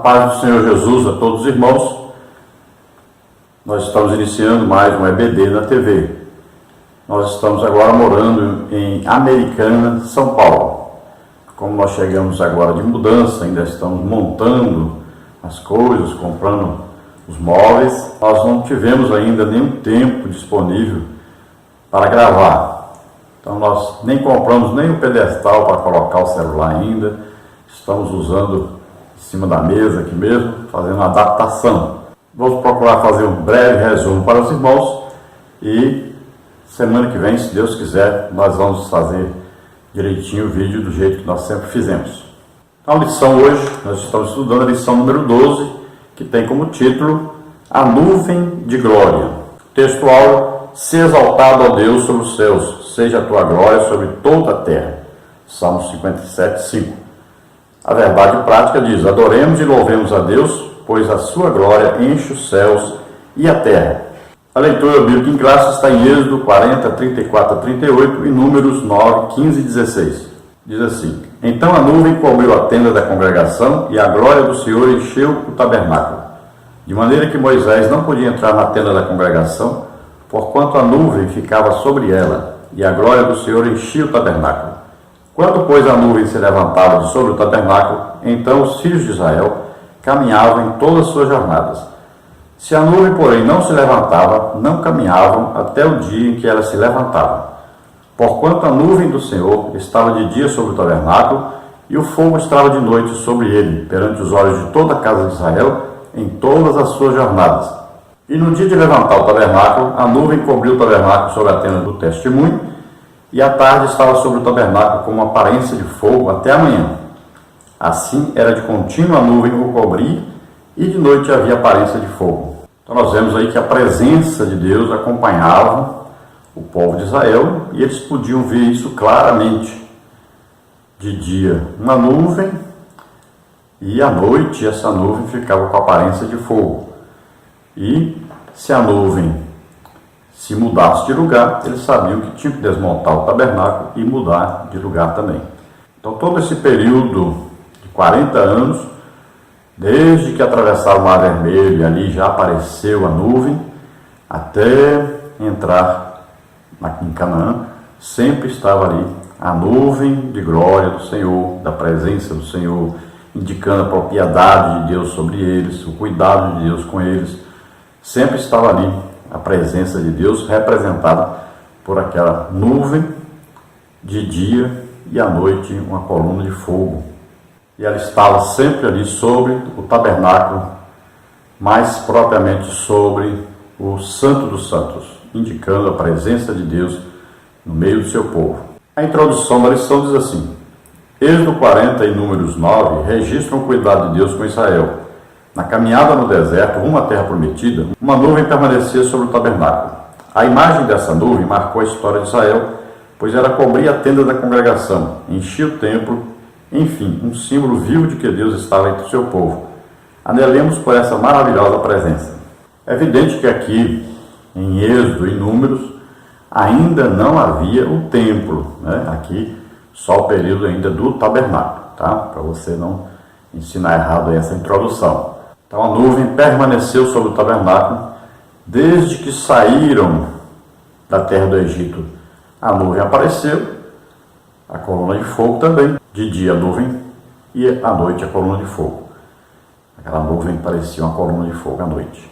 paz do Senhor Jesus a todos os irmãos. Nós estamos iniciando mais um EBD na TV. Nós estamos agora morando em Americana, São Paulo. Como nós chegamos agora de mudança, ainda estamos montando as coisas, comprando os móveis, nós não tivemos ainda nenhum tempo disponível para gravar. Então nós nem compramos nem o pedestal para colocar o celular ainda. Estamos usando em cima da mesa aqui mesmo, fazendo uma adaptação. Vamos procurar fazer um breve resumo para os irmãos e semana que vem, se Deus quiser, nós vamos fazer direitinho o vídeo do jeito que nós sempre fizemos. A lição hoje, nós estamos estudando a lição número 12, que tem como título A Nuvem de Glória. Textual: Se exaltado, ó Deus, sobre os céus, seja a tua glória sobre toda a terra. Salmo 57, 5. A verdade prática diz: adoremos e louvemos a Deus, pois a sua glória enche os céus e a terra. A leitura bíblica em classe está em Êxodo 40, 34 a 38 e Números 9, 15 e 16. Diz assim: Então a nuvem cobriu a tenda da congregação e a glória do Senhor encheu o tabernáculo, de maneira que Moisés não podia entrar na tenda da congregação, porquanto a nuvem ficava sobre ela, e a glória do Senhor enchia o tabernáculo. Quando, pois, a nuvem se levantava de sobre o tabernáculo, então os filhos de Israel caminhavam em todas as suas jornadas. Se a nuvem, porém, não se levantava, não caminhavam até o dia em que ela se levantava. Porquanto a nuvem do Senhor estava de dia sobre o tabernáculo, e o fogo estava de noite sobre ele, perante os olhos de toda a casa de Israel, em todas as suas jornadas. E no dia de levantar o tabernáculo, a nuvem cobriu o tabernáculo sobre a tenda do testemunho, e à tarde estava sobre o tabernáculo como uma aparência de fogo até a manhã. Assim era de contínuo a nuvem o cobrir, e de noite havia aparência de fogo. Então nós vemos aí que a presença de Deus acompanhava o povo de Israel, e eles podiam ver isso claramente. De dia uma nuvem, e à noite essa nuvem ficava com a aparência de fogo. E se a nuvem se mudasse de lugar, eles sabiam que tinham que desmontar o tabernáculo e mudar de lugar também. Então todo esse período de 40 anos, desde que atravessaram o Mar Vermelho, e ali já apareceu a nuvem, até entrar em Canaã, sempre estava ali a nuvem de glória do Senhor, da presença do Senhor, indicando a propriedade de Deus sobre eles, o cuidado de Deus com eles. Sempre estava ali a presença de Deus representada por aquela nuvem de dia e à noite uma coluna de fogo. E ela estava sempre ali sobre o tabernáculo, mais propriamente sobre o Santo dos Santos, indicando a presença de Deus no meio do seu povo. A introdução da lição diz assim: Êxodo 40 e Números 9 registram o cuidado de Deus com Israel. Na caminhada no deserto, rumo à terra prometida, uma nuvem permanecia sobre o tabernáculo. A imagem dessa nuvem marcou a história de Israel, pois ela cobria a tenda da congregação, enchia o templo, enfim, um símbolo vivo de que Deus estava entre o seu povo. Anelemos por essa maravilhosa presença. É evidente que aqui, em Êxodo e Números, ainda não havia o templo, né? Aqui, só o período ainda do tabernáculo, tá? Para você não ensinar errado essa introdução. Então a nuvem permaneceu sobre o tabernáculo desde que saíram da terra do Egito. A nuvem apareceu, a coluna de fogo também. De dia a nuvem e à noite a coluna de fogo. Aquela nuvem parecia uma coluna de fogo à noite.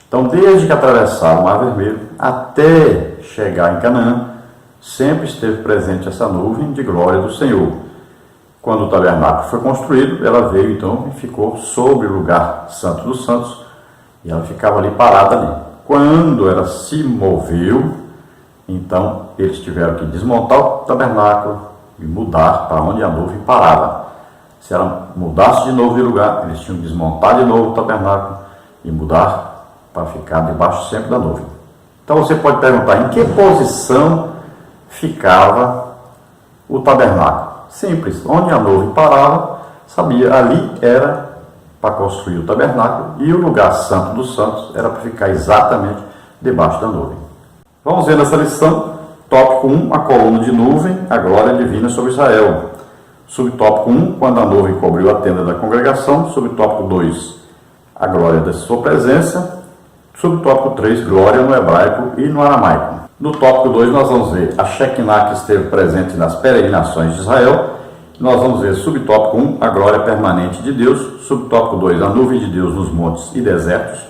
Então, desde que atravessaram o Mar Vermelho até chegar em Canaã, sempre esteve presente essa nuvem de glória do Senhor. Quando o tabernáculo foi construído, ela veio então e ficou sobre o lugar santo dos santos, e ela ficava ali parada ali. Quando ela se moveu, então eles tiveram que desmontar o tabernáculo e mudar para onde a nuvem parava. Se ela mudasse de novo de lugar, eles tinham que desmontar de novo o tabernáculo e mudar para ficar debaixo sempre da nuvem. Então você pode perguntar, em que posição ficava o tabernáculo? Simples, onde a nuvem parava, sabia, ali era para construir o tabernáculo, e o lugar santo dos santos era para ficar exatamente debaixo da nuvem. Vamos ver nessa lição, tópico 1, a coluna de nuvem, a glória divina sobre Israel. Subtópico 1, quando a nuvem cobriu a tenda da congregação. Subtópico 2, a glória da sua presença. Subtópico 3, glória no hebraico e no aramaico. No tópico 2 nós vamos ver a Shekinah que esteve presente nas peregrinações de Israel. Nós vamos ver subtópico 1, a glória permanente de Deus. Subtópico 2, a nuvem de Deus nos montes e desertos.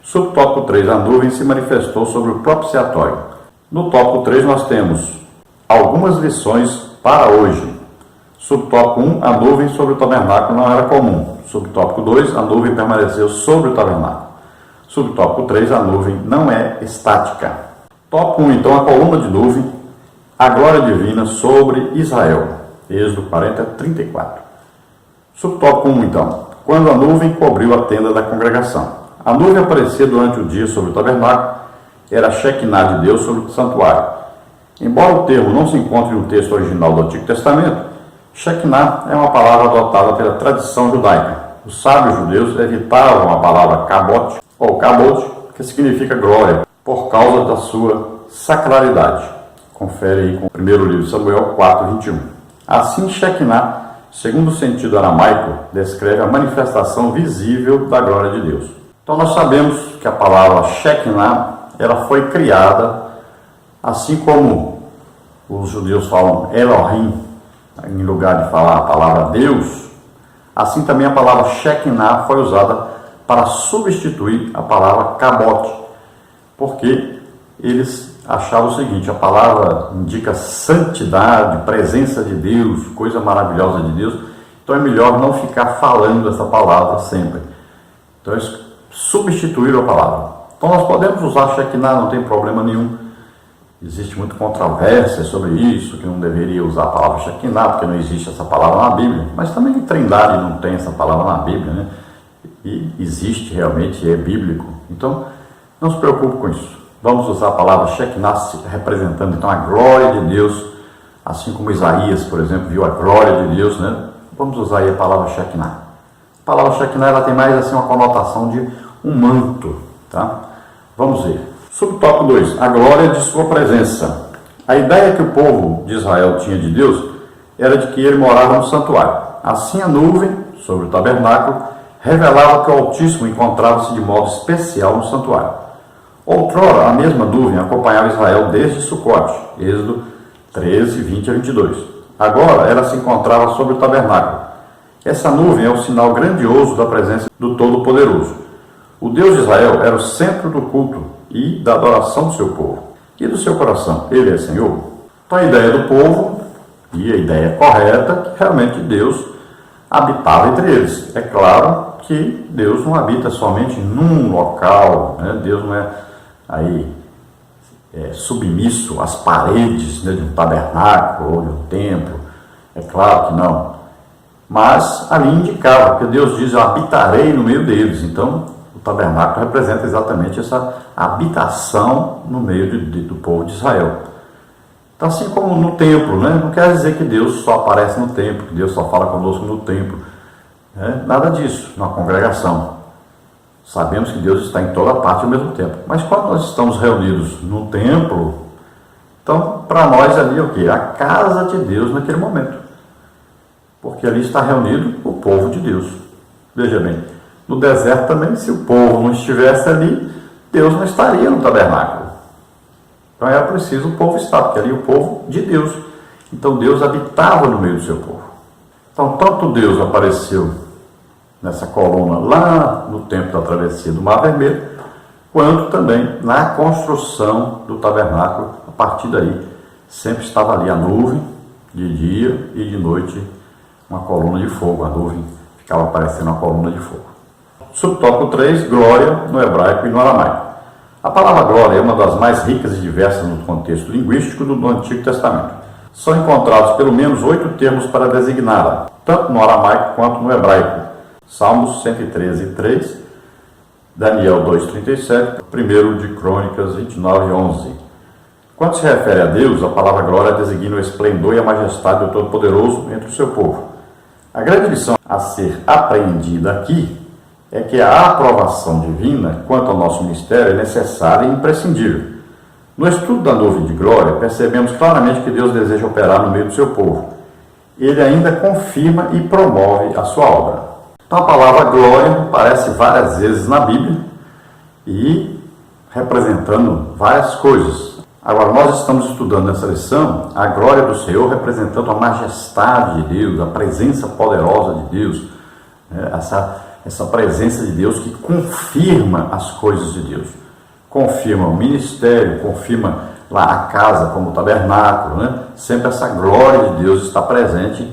Subtópico 3, a nuvem se manifestou sobre o propiciatório. No tópico 3 nós temos algumas lições para hoje. Subtópico 1, a nuvem sobre o tabernáculo não era comum. Subtópico 2, a nuvem permaneceu sobre o tabernáculo. Subtópico 3, a nuvem não é estática. Tópico 1, então, a coluna de nuvem, a glória divina sobre Israel. Êxodo 40, 34. Subtópico 1, então, quando a nuvem cobriu a tenda da congregação. A nuvem aparecia durante o dia sobre o tabernáculo, era a Shekinah de Deus sobre o santuário. Embora o termo não se encontre no texto original do Antigo Testamento, Shekinah é uma palavra adotada pela tradição judaica. Os sábios judeus evitavam a palavra kabot, ou kabot, que significa glória, por causa da sua sacralidade. Confere aí com o primeiro livro de Samuel 4, 21. Assim, Shekinah, segundo o sentido aramaico, descreve a manifestação visível da glória de Deus. Então nós sabemos que a palavra Shekinah, ela foi criada, assim como os judeus falam Elohim, em lugar de falar a palavra Deus, assim também a palavra Shekinah foi usada para substituir a palavra Kabot, porque eles achavam o seguinte: a palavra indica santidade, presença de Deus, coisa maravilhosa de Deus, então é melhor não ficar falando essa palavra sempre. Então eles substituíram a palavra. Então nós podemos usar Shekinah, não tem problema nenhum. Existe muita controvérsia sobre isso, que não deveria usar a palavra Shekinah, porque não existe essa palavra na Bíblia. Mas também Trindade não tem essa palavra na Bíblia, né? E existe realmente, é bíblico. Então, não se preocupe com isso. Vamos usar a palavra Shekinah representando então a glória de Deus, assim como Isaías, por exemplo, viu a glória de Deus, né? Vamos usar aí a palavra Shekinah. A palavra Shekinah, ela tem mais assim uma conotação de um manto, tá? Vamos ver. Subtópico 2, a glória de sua presença. A ideia que o povo de Israel tinha de Deus era de que ele morava no santuário. Assim a nuvem sobre o tabernáculo revelava que o Altíssimo encontrava-se de modo especial no santuário. Outrora, a mesma nuvem acompanhava Israel desde Sucote, Êxodo 13, 20 a 22. Agora ela se encontrava sobre o tabernáculo. Essa nuvem é o sinal grandioso da presença do Todo-Poderoso. O Deus de Israel era o centro do culto e da adoração do seu povo e do seu coração. Ele é Senhor. Então a ideia do povo, e a ideia correta, que realmente Deus habitava entre eles. É claro que Deus não habita somente num local, né? Deus não é aí submisso às paredes, né, de um tabernáculo ou de um templo. É claro que não. Mas ali indicava, porque Deus diz: eu habitarei no meio deles. Então o tabernáculo representa exatamente essa habitação no meio do povo de Israel. Então, assim como no templo, né? Não quer dizer que Deus só aparece no templo, que Deus só fala conosco no templo, né? Nada disso, na congregação. Sabemos que Deus está em toda parte ao mesmo tempo. Mas quando nós estamos reunidos no templo, então para nós ali é o quê? A casa de Deus naquele momento. Porque ali está reunido o povo de Deus. Veja bem, no deserto também, se o povo não estivesse ali, Deus não estaria no tabernáculo. Então era preciso o povo estar, porque ali é o povo de Deus. Então Deus habitava no meio do seu povo. Então tanto Deus apareceu nessa coluna lá no tempo da travessia do Mar Vermelho, quanto também na construção do tabernáculo. A partir daí sempre estava ali a nuvem de dia e de noite uma coluna de fogo. A nuvem ficava parecendo uma coluna de fogo. Subtópico 3, glória no hebraico e no aramaico. A palavra glória é uma das mais ricas e diversas no contexto linguístico do Antigo Testamento. São encontrados pelo menos 8 termos para designá-la, tanto no aramaico quanto no hebraico. Salmos 113, 3, Daniel 2,37, 1 de Crônicas 29, 11. Quando se refere a Deus, a palavra glória designa o esplendor e a majestade do Todo-Poderoso entre o seu povo. A grande lição a ser apreendida aqui é que a aprovação divina quanto ao nosso ministério é necessária e imprescindível. No estudo da nuvem de glória, percebemos claramente que Deus deseja operar no meio do seu povo. ele ainda confirma e promove a sua obra. Então a palavra glória aparece várias vezes na Bíblia e representando várias coisas. Agora, nós estamos estudando nessa lição a glória do Senhor representando a majestade de Deus, a presença poderosa de Deus, essa presença de Deus que confirma as coisas de Deus. Confirma o ministério, confirma lá a casa como o tabernáculo, né? Sempre essa glória de Deus está presente,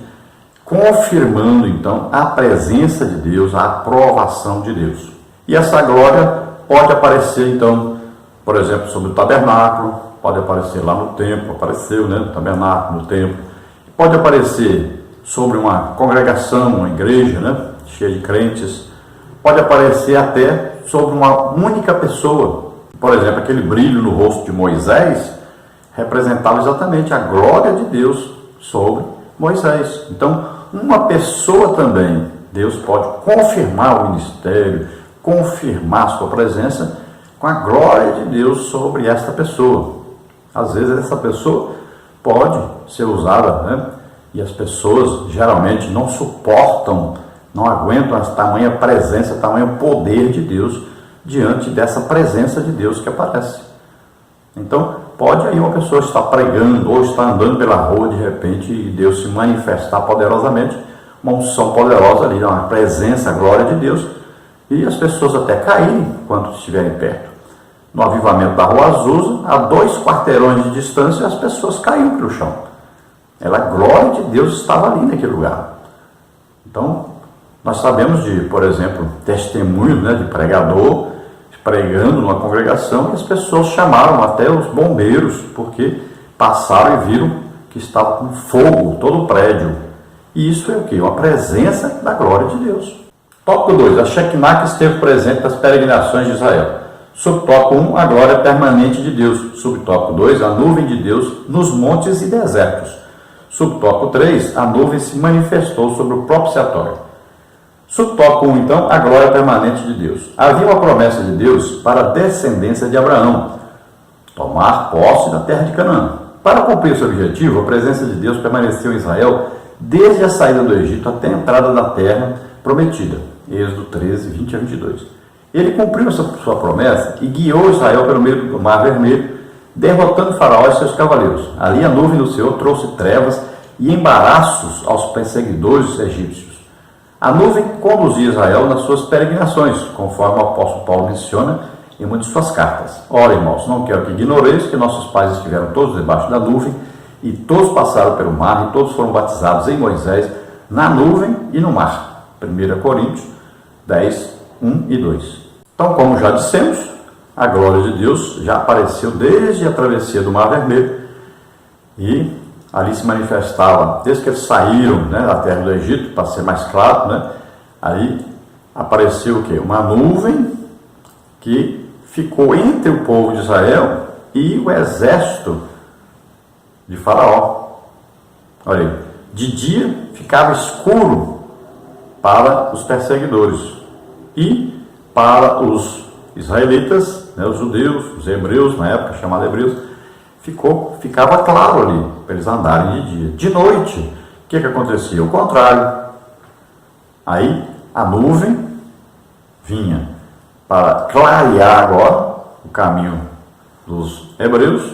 confirmando então a presença de Deus, a aprovação de Deus. E essa glória pode aparecer então, por exemplo, sobre o tabernáculo, pode aparecer lá no templo, apareceu, né, no tabernáculo, no templo, pode aparecer sobre uma congregação, uma igreja, né, cheia de crentes, pode aparecer até sobre uma única pessoa. Por exemplo, aquele brilho no rosto de Moisés representava exatamente a glória de Deus sobre Moisés. Então, uma pessoa também, Deus pode confirmar o ministério, confirmar a sua presença com a glória de Deus sobre esta pessoa. Às vezes essa pessoa pode ser usada, né? E as pessoas geralmente não suportam, não aguentam a tamanha presença, tamanho poder de Deus diante dessa presença de Deus que aparece. Então, pode aí uma pessoa estar pregando ou estar andando pela rua de repente e Deus se manifestar poderosamente, uma unção poderosa ali, uma presença, a glória de Deus, e as pessoas até caírem quando estiverem perto. No avivamento da Rua Azusa, a 2 quarteirões de distância, as pessoas caíram para o chão. A glória de Deus estava ali naquele lugar. Então, nós sabemos de, por exemplo, testemunhos, né, de pregador pregando numa congregação e as pessoas chamaram até os bombeiros porque passaram e viram que estava com fogo todo o prédio. E isso é o quê? Uma presença da glória de Deus. Tópico 2. A Shekinah que esteve presente nas peregrinações de Israel. Subtópico 1. A glória permanente de Deus. Subtópico 2. A nuvem de Deus nos montes e desertos. Subtópico 3. A nuvem se manifestou sobre o propiciatório. Subtópico 1, então, a glória permanente de Deus. Havia uma promessa de Deus para a descendência de Abraão, tomar posse da terra de Canaã. Para cumprir esse objetivo, a presença de Deus permaneceu em Israel desde a saída do Egito até a entrada na terra prometida. Êxodo 13, 20 a 22. Ele cumpriu essa sua promessa e guiou Israel pelo meio do Mar Vermelho, derrotando Faraó e seus cavaleiros. Ali a nuvem do Senhor trouxe trevas e embaraços aos perseguidores egípcios. A nuvem conduzia Israel nas suas peregrinações, conforme o apóstolo Paulo menciona em muitas de suas cartas. Ora, irmãos, não quero que ignoreis que nossos pais estiveram todos debaixo da nuvem, e todos passaram pelo mar, e todos foram batizados em Moisés, na nuvem e no mar. 1 Coríntios 10, 1 e 2. Então, como já dissemos, a glória de Deus já apareceu desde a travessia do Mar Vermelho, e ali se manifestava, desde que eles saíram, né, da terra do Egito, para ser mais claro, né, aí apareceu o quê? Uma nuvem que ficou entre o povo de Israel e o exército de Faraó. Olha aí, de dia ficava escuro para os perseguidores e para os israelitas, né, os judeus, os hebreus, na época chamada hebreus, ficava claro ali, para eles andarem de dia. De noite, o que acontecia? O contrário. Aí a nuvem vinha para clarear agora o caminho dos hebreus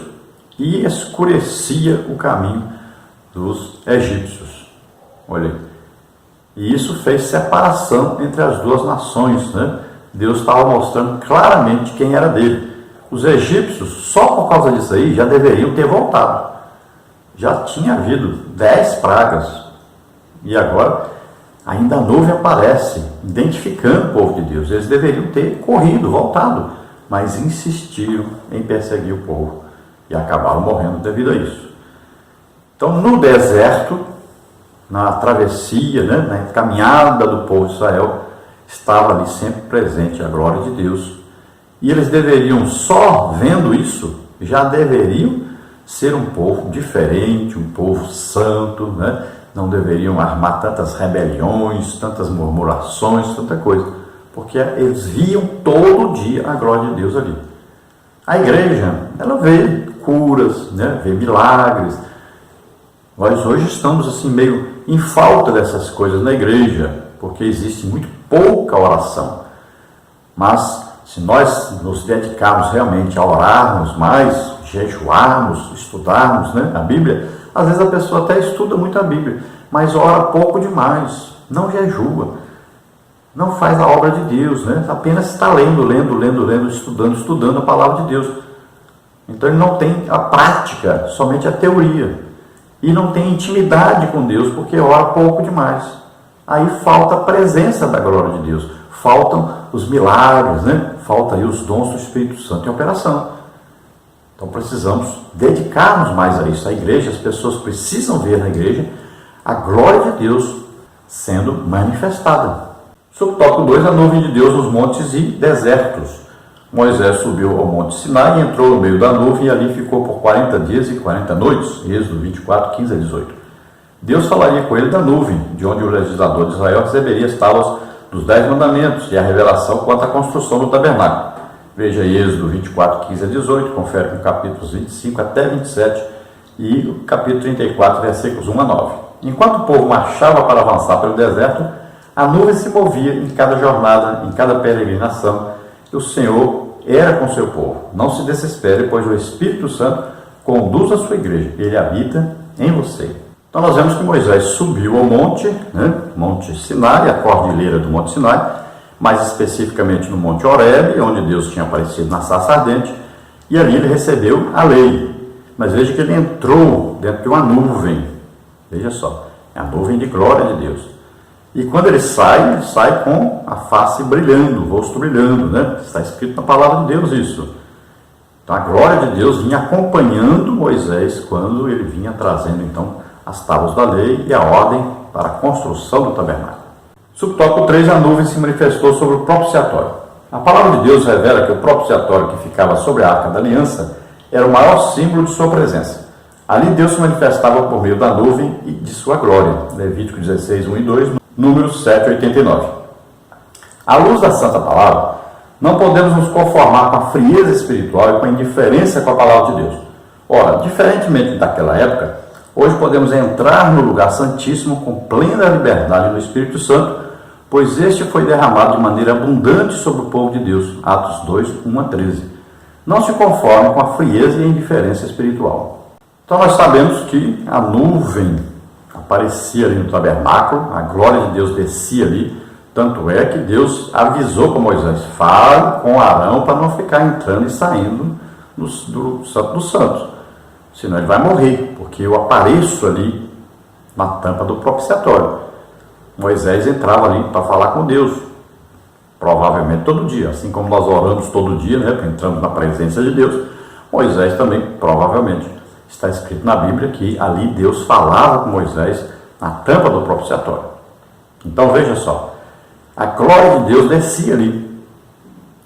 e escurecia o caminho dos egípcios. Olha aí. E isso fez separação entre as duas nações, né? Deus estava mostrando claramente quem era dele. Os egípcios, só por causa disso aí, já deveriam ter voltado. Já tinha havido 10 pragas. E agora, ainda a nuvem aparece, identificando o povo de Deus. Eles deveriam ter corrido, voltado, mas insistiram em perseguir o povo. E acabaram morrendo devido a isso. Então, no deserto, na travessia, né, na caminhada do povo de Israel, estava ali sempre presente a glória de Deus. E eles deveriam, só vendo isso, já deveriam ser um povo diferente, um povo santo, né? Não deveriam armar tantas rebeliões, tantas murmurações, tanta coisa, porque eles viam todo dia a glória de Deus ali. A igreja, ela vê curas, né? Vê milagres, Nós hoje estamos assim meio em falta dessas coisas na igreja, porque existe muito pouca oração. Mas se nós nos dedicarmos realmente a orarmos mais, jejuarmos, estudarmos, né, a Bíblia, às vezes a pessoa até estuda muito a Bíblia, mas ora pouco demais, não jejua, não faz a obra de Deus, né? Apenas está lendo, estudando a palavra de Deus. Então ele não tem a prática, somente a teoria. E não tem intimidade com Deus, porque ora pouco demais. Aí falta a presença da glória de Deus, faltam os milagres, né? Falta aí os dons do Espírito Santo em operação. Então precisamos dedicar-nos mais a isso. A igreja, as pessoas precisam ver na igreja a glória de Deus sendo manifestada. Subtópico 2, a nuvem de Deus nos montes e desertos. Moisés subiu ao monte Sinai e entrou no meio da nuvem e ali ficou por 40 dias e 40 noites. Êxodo 24, 15 a 18. Deus falaria com ele da nuvem, de onde o legislador de Israel receberia as tábuas dos 10 mandamentos e a revelação quanto à construção do tabernáculo. Veja Êxodo 24, 15 a 18, confere com capítulos 25 até 27 e o capítulo 34, versículos 1 a 9. Enquanto o povo marchava para avançar pelo deserto, a nuvem se movia em cada jornada, em cada peregrinação, e o Senhor era com seu povo. Não se desespere, pois o Espírito Santo conduz a sua igreja, ele habita em você. Então nós vemos que Moisés subiu ao monte, né, Monte Sinai, a cordilheira do Monte Sinai, mais especificamente no Monte Horebe, onde Deus tinha aparecido na sarça ardente, e ali ele recebeu a lei. Mas veja que ele entrou dentro de uma nuvem, veja só, é a nuvem de glória de Deus. E quando ele sai com a face brilhando, o rosto brilhando, né? Está escrito na palavra de Deus isso. Então a glória de Deus vinha acompanhando Moisés quando ele vinha trazendo então as tábuas da lei e a ordem para a construção do tabernáculo. Subtópico 3, a nuvem se manifestou sobre o propiciatório. A palavra de Deus revela que o propiciatório que ficava sobre a arca da aliança era o maior símbolo de sua presença. Ali Deus se manifestava por meio da nuvem e de sua glória. Levítico 16, 1 e 2, Números 7, 89. À luz da Santa Palavra, não podemos nos conformar com a frieza espiritual e com a indiferença com a Palavra de Deus. Ora, diferentemente daquela época, hoje podemos entrar no lugar santíssimo com plena liberdade no Espírito Santo, pois este foi derramado de maneira abundante sobre o povo de Deus. Atos 2, 1 a 13. Não se conforme com a frieza e a indiferença espiritual. Então nós sabemos que a nuvem aparecia ali no tabernáculo, a glória de Deus descia ali, tanto é que Deus avisou para Moisés, fale com Arão para não ficar entrando e saindo do Santo dos Santos, senão ele vai morrer, porque eu apareço ali na tampa do propiciatório. Moisés entrava ali para falar com Deus, provavelmente todo dia, assim como nós oramos todo dia, né, entramos na presença de Deus, Moisés também, provavelmente. Está escrito na Bíblia que ali Deus falava com Moisés na tampa do propiciatório. Então veja só, a glória de Deus descia ali.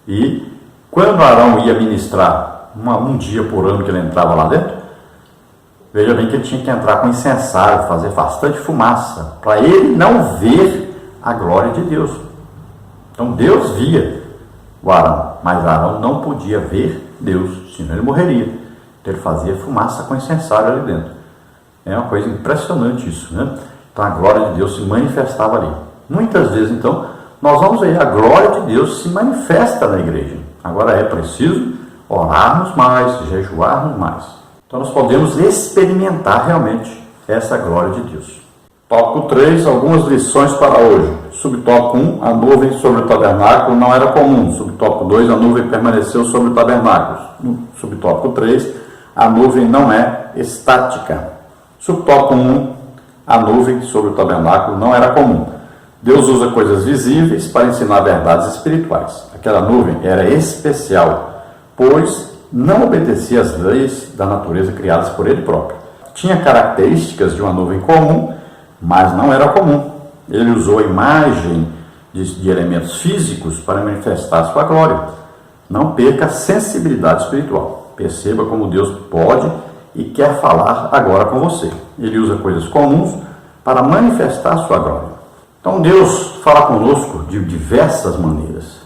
E quando Arão ia ministrar, um dia por ano que ele entrava lá dentro, veja bem que ele tinha que entrar com incensário, fazer bastante fumaça, para ele não ver a glória de Deus. Então Deus via o Arão, mas Arão não podia ver Deus, senão ele morreria. Então ele fazia fumaça com incensário ali dentro. É uma coisa impressionante isso, né? Então a glória de Deus se manifestava ali. Muitas vezes, então, nós vamos ver a glória de Deus se manifesta na igreja. Agora é preciso orarmos mais, jejuarmos mais. Então nós podemos experimentar realmente essa glória de Deus. Tópico 3, algumas lições para hoje. Subtópico 1, a nuvem sobre o tabernáculo não era comum. Subtópico 2, a nuvem permaneceu sobre o tabernáculo. Subtópico 3, a nuvem não é estática. Subtópico 1, a nuvem sobre o tabernáculo não era comum. Deus usa coisas visíveis para ensinar verdades espirituais. Aquela nuvem era especial, pois não obedecia às leis da natureza criadas por ele próprio. Tinha características de uma nuvem comum, mas não era comum. Ele usou a imagem de elementos físicos para manifestar sua glória. Não perca a sensibilidade espiritual. Perceba como Deus pode e quer falar agora com você. Ele usa coisas comuns para manifestar sua glória. Então Deus fala conosco de diversas maneiras.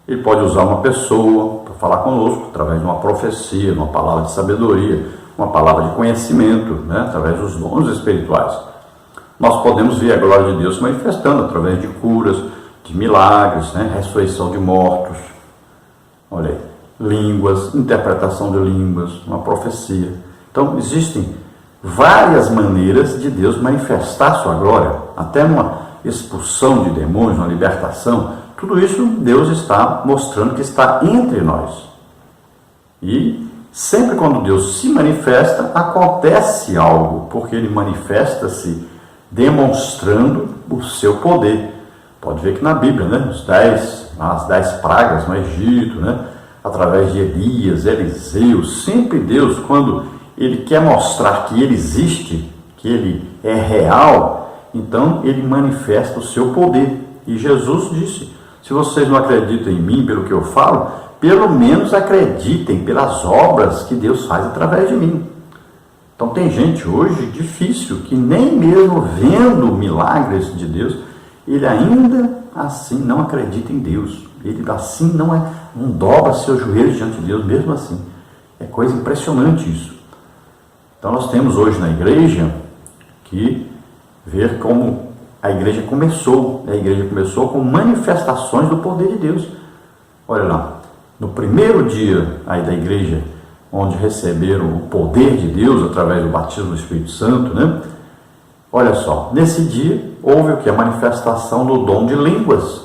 Ele pode usar uma pessoa para falar conosco, através de uma profecia, de uma palavra de sabedoria, uma palavra de conhecimento, né? Através dos dons espirituais. Nós podemos ver a glória de Deus se manifestando através de curas, de milagres, né? Ressurreição de mortos, olha aí, línguas, interpretação de línguas, uma profecia. Então, existem várias maneiras de Deus manifestar sua glória, até numa expulsão de demônios, uma libertação. Tudo isso Deus está mostrando que está entre nós. E sempre quando Deus se manifesta, acontece algo, porque Ele manifesta-se demonstrando o seu poder. Pode ver que na Bíblia, né, as 10 pragas no Egito, né, através de Elias, Eliseu, sempre Deus, quando Ele quer mostrar que Ele existe, que Ele é real, então Ele manifesta o seu poder. E Jesus disse: se vocês não acreditam em mim pelo que eu falo, pelo menos acreditem pelas obras que Deus faz através de mim. Então tem gente hoje difícil que nem mesmo vendo milagres de Deus, ele ainda assim não acredita em Deus. Ele assim não dobra seus joelhos diante de Deus, mesmo assim. É coisa impressionante isso. Então nós temos hoje na igreja que ver como a igreja começou. A igreja começou com manifestações do poder de Deus. Olha lá, no primeiro dia aí da igreja, onde receberam o poder de Deus através do batismo do Espírito Santo, né? Olha só, nesse dia houve o que? A manifestação do dom de línguas.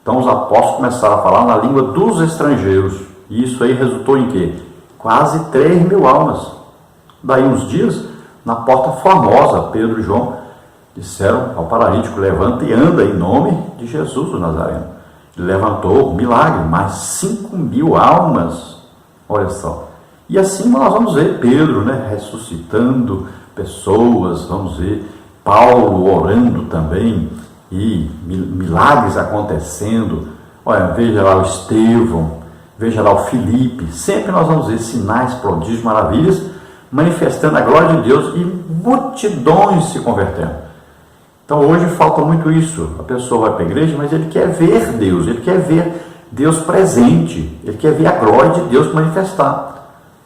Então os apóstolos começaram a falar na língua dos estrangeiros. E isso aí resultou em quê? Quase 3.000 almas. Daí uns dias, na porta formosa, Pedro e João disseram ao paralítico: levanta e anda em nome de Jesus o Nazareno. Ele levantou, milagre, mais 5.000 almas. Olha só. E assim nós vamos ver Pedro, né, ressuscitando pessoas, vamos ver Paulo orando também, e milagres acontecendo. Olha, veja lá o Estevão, veja lá o Filipe. Sempre nós vamos ver sinais, prodígios, maravilhas, manifestando a glória de Deus e multidões se convertendo. Então hoje falta muito isso. A pessoa vai para a igreja, mas ele quer ver Deus, ele quer ver Deus presente, ele quer ver a glória de Deus manifestar.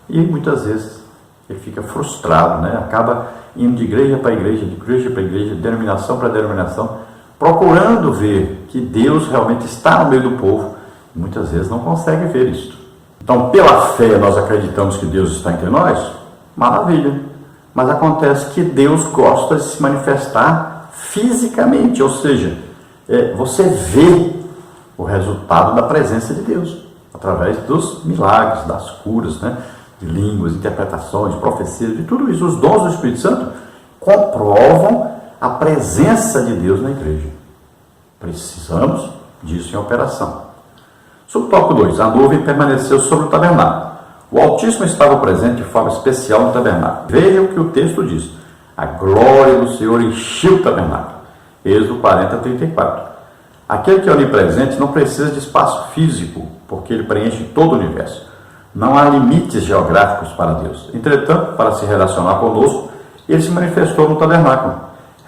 E muitas vezes ele fica frustrado, né? Acaba indo de igreja para igreja, de igreja para igreja, de denominação para denominação, procurando ver que Deus realmente está no meio do povo. E muitas vezes não consegue ver isso. Então, pela fé, nós acreditamos que Deus está entre nós? Maravilha. Mas acontece que Deus gosta de se manifestar fisicamente, ou seja, você vê o resultado da presença de Deus, através dos milagres, das curas, né? De línguas, interpretações, profecias, de tudo isso. Os dons do Espírito Santo comprovam a presença de Deus na igreja. Precisamos disso em operação. Subtópico 2. A nuvem permaneceu sobre o tabernáculo. O Altíssimo estava presente de forma especial no tabernáculo. Veja o que o texto diz: a glória do Senhor encheu o tabernáculo. Êxodo 40, 34. Aquele que é onipresente não precisa de espaço físico, porque ele preenche todo o universo. Não há limites geográficos para Deus. Entretanto, para se relacionar conosco, ele se manifestou no tabernáculo.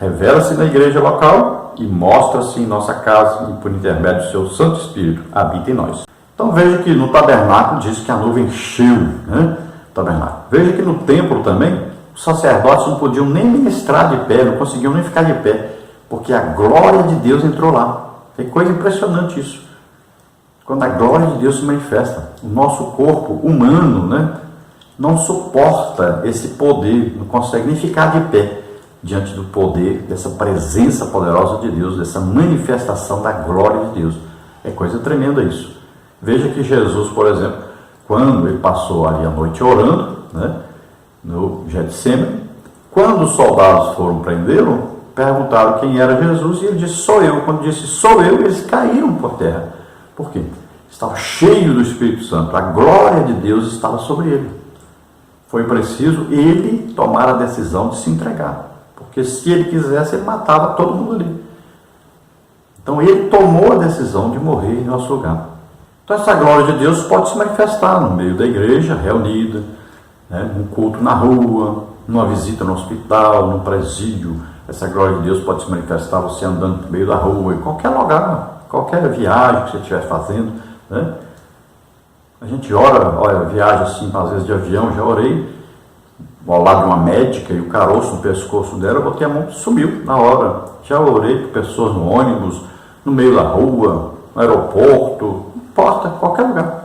Revela-se na igreja local e mostra-se em nossa casa, e por intermédio do seu Santo Espírito, habita em nós. Então veja que no tabernáculo diz que a nuvem encheu, né, o tabernáculo. Veja que no templo também, os sacerdotes não podiam nem ministrar de pé, não conseguiam nem ficar de pé, porque a glória de Deus entrou lá. É coisa impressionante isso. Quando a glória de Deus se manifesta, o nosso corpo humano, né, não suporta esse poder, não consegue nem ficar de pé diante do poder, dessa presença poderosa de Deus, dessa manifestação da glória de Deus. É coisa tremenda isso. Veja que Jesus, por exemplo, quando ele passou ali a noite orando, né, no Getsemane, quando os soldados foram prendê-lo, perguntaram quem era Jesus e ele disse: sou eu. Quando disse sou eu, eles caíram por terra. Por quê? Estava cheio do Espírito Santo, a glória de Deus estava sobre ele. Foi preciso ele tomar a decisão de se entregar, porque se ele quisesse, ele matava todo mundo ali. Então ele tomou a decisão de morrer em nosso lugar. Então essa glória de Deus pode se manifestar no meio da igreja reunida, né, num culto na rua, numa visita no hospital, no presídio. Essa glória de Deus pode se manifestar você andando no meio da rua, em qualquer lugar, qualquer viagem que você estiver fazendo, né? A gente ora, olha, viagem assim, às vezes de avião, já orei ao lado de uma médica e o caroço no pescoço dela, eu botei a mão e sumiu na hora. Já orei por pessoas no ônibus, no meio da rua, no aeroporto, não importa, qualquer lugar.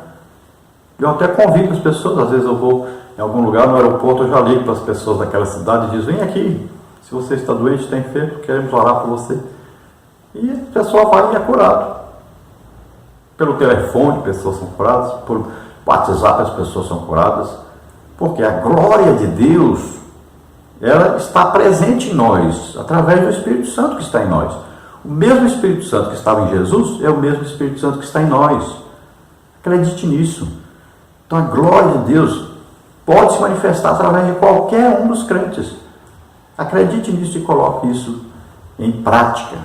Eu até convido as pessoas, às vezes eu vou em algum lugar no aeroporto, eu já ligo para as pessoas daquela cidade e diz, vem aqui, se você está doente, tem feito, queremos orar por você. E a pessoa vai e é curado. Pelo telefone, pessoas são curadas, por WhatsApp as pessoas são curadas, porque a glória de Deus, ela está presente em nós, através do Espírito Santo que está em nós. O mesmo Espírito Santo que estava em Jesus é o mesmo Espírito Santo que está em nós. Acredite nisso. Então a glória de Deus pode se manifestar através de qualquer um dos crentes. Acredite nisso e coloque isso em prática.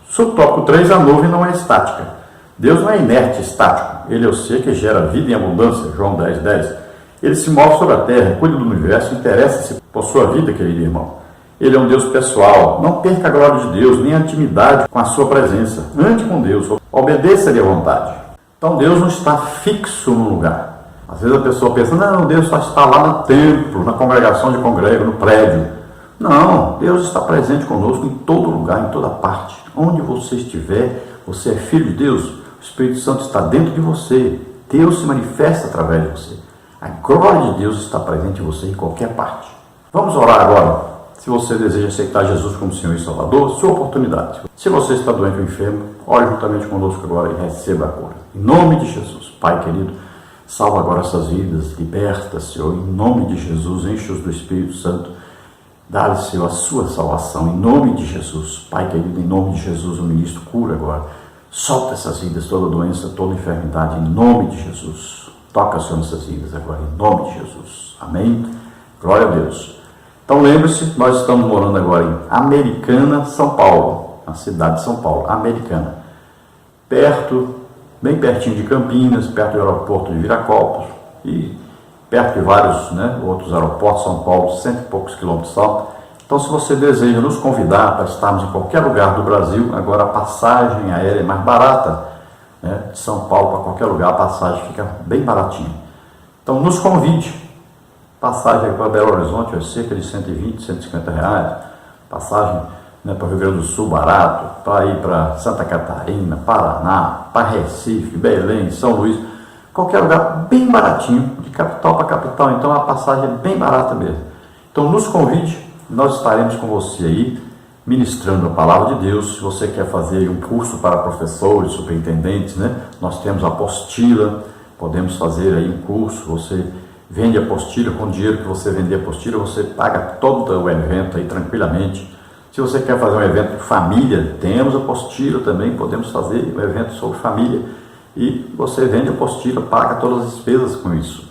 Subtópico 3, a nuvem não é estática. Deus não é inerte, estático. Ele é o ser que gera vida em abundância, João 10, 10. Ele se move sobre a terra, cuida do universo, interessa-se por sua vida, querido irmão. Ele é um Deus pessoal. Não perca a glória de Deus, nem a intimidade com a sua presença. Ande com Deus, obedeça-lhe à vontade. Então Deus não está fixo no lugar. Às vezes a pessoa pensa, não, Deus só está lá no templo, na congregação de congrego, no prédio. Não, Deus está presente conosco em todo lugar, em toda parte. Onde você estiver, você é filho de Deus, o Espírito Santo está dentro de você. Deus se manifesta através de você. A glória de Deus está presente em você em qualquer parte. Vamos orar agora. Se você deseja aceitar Jesus como Senhor e Salvador, sua oportunidade. Se você está doente ou enfermo, ore juntamente conosco agora e receba a cura. Em nome de Jesus, Pai querido, salva agora essas vidas, liberta, Senhor, em nome de Jesus, enche-os do Espírito Santo, dá-lhe, Senhor, a sua salvação, em nome de Jesus, Pai querido, em nome de Jesus, o ministro cura agora, solta essas vidas, toda doença, toda enfermidade, em nome de Jesus, toca, Senhor, nessas vidas agora, em nome de Jesus, amém, glória a Deus. Então lembre-se, nós estamos morando agora em Americana, São Paulo, na cidade de São Paulo, Americana, bem pertinho de Campinas, perto do aeroporto de Viracopos e perto de vários outros aeroportos, São Paulo, 100 e poucos quilômetros só. Então, se você deseja nos convidar para estarmos em qualquer lugar do Brasil, agora a passagem aérea é mais barata, de São Paulo para qualquer lugar, a passagem fica bem baratinha. Então, nos convide. Passagem para Belo Horizonte é cerca de 120, 150 reais. Passagem para o Rio Grande do Sul, barato. Para ir para Santa Catarina, Paraná, para Recife, Belém, São Luís. Qualquer lugar bem baratinho, de capital para capital. Então a passagem é bem barata mesmo. Então nos convide, nós estaremos com você aí, ministrando a palavra de Deus. Se você quer fazer um curso para professores, superintendentes, nós temos a apostila, podemos fazer aí um curso. Você vende a apostila, com o dinheiro que você vender a apostila, você paga todo o evento aí tranquilamente. Se você quer fazer um evento de família, temos a apostila também, podemos fazer um evento sobre família e você vende a apostila, paga todas as despesas com isso.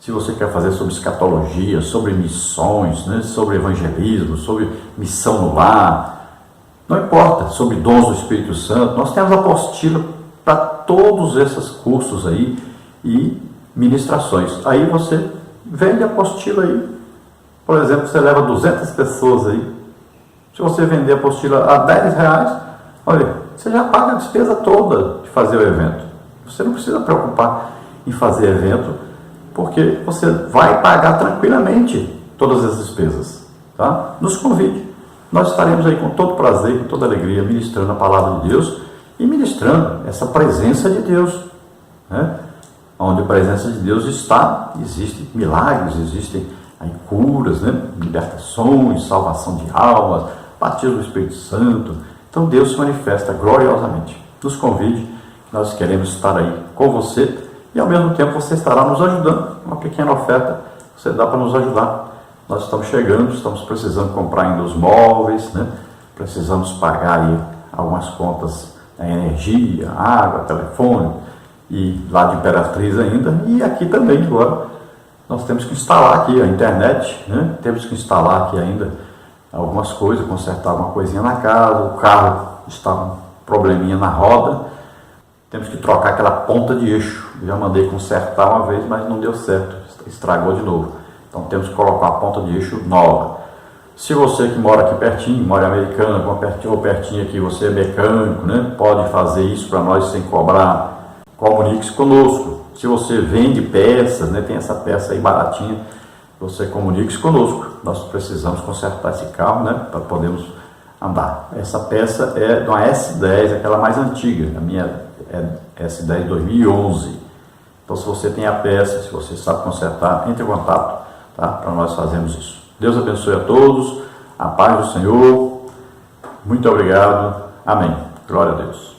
Se você quer fazer sobre escatologia, sobre missões, sobre evangelismo, sobre missão no lar, não importa, sobre dons do Espírito Santo, nós temos a apostila para todos esses cursos aí e ministrações. Aí você vende a apostila aí, por exemplo, você leva 200 pessoas aí, se você vender a apostila a 10 reais, olha, você já paga a despesa toda de fazer o evento. Você não precisa preocupar em fazer evento, porque você vai pagar tranquilamente todas as despesas. Tá? Nos convide. Nós estaremos aí com todo prazer, com toda alegria, ministrando a palavra de Deus e ministrando essa presença de Deus. Onde a presença de Deus está, existem milagres, existem aí curas, libertações, salvação de almas, batismo do Espírito Santo. Então Deus se manifesta gloriosamente. Nos convide, nós queremos estar aí com você e ao mesmo tempo você estará nos ajudando. Uma pequena oferta, você dá para nos ajudar. Nós estamos chegando, estamos precisando comprar ainda os móveis, precisamos pagar aí algumas contas, energia, água, telefone, e lá de Imperatriz ainda, e aqui também agora. Nós temos que instalar aqui a internet, temos que instalar aqui ainda algumas coisas, consertar alguma coisinha na casa, o carro está com um probleminha na roda, temos que trocar aquela ponta de eixo. Já mandei consertar uma vez, mas não deu certo, estragou de novo. Então temos que colocar a ponta de eixo nova. Se você que mora aqui pertinho, mora em Americana, ou pertinho aqui, você é mecânico, pode fazer isso para nós sem cobrar, comunique-se conosco. Se você vende peças, tem essa peça aí baratinha, você comunique-se conosco. Nós precisamos consertar esse carro, né, para podermos andar. Essa peça é de uma S10, aquela mais antiga. A minha é S10 2011. Então, se você tem a peça, se você sabe consertar, entre em contato, tá, para nós fazermos isso. Deus abençoe a todos. A paz do Senhor. Muito obrigado. Amém. Glória a Deus.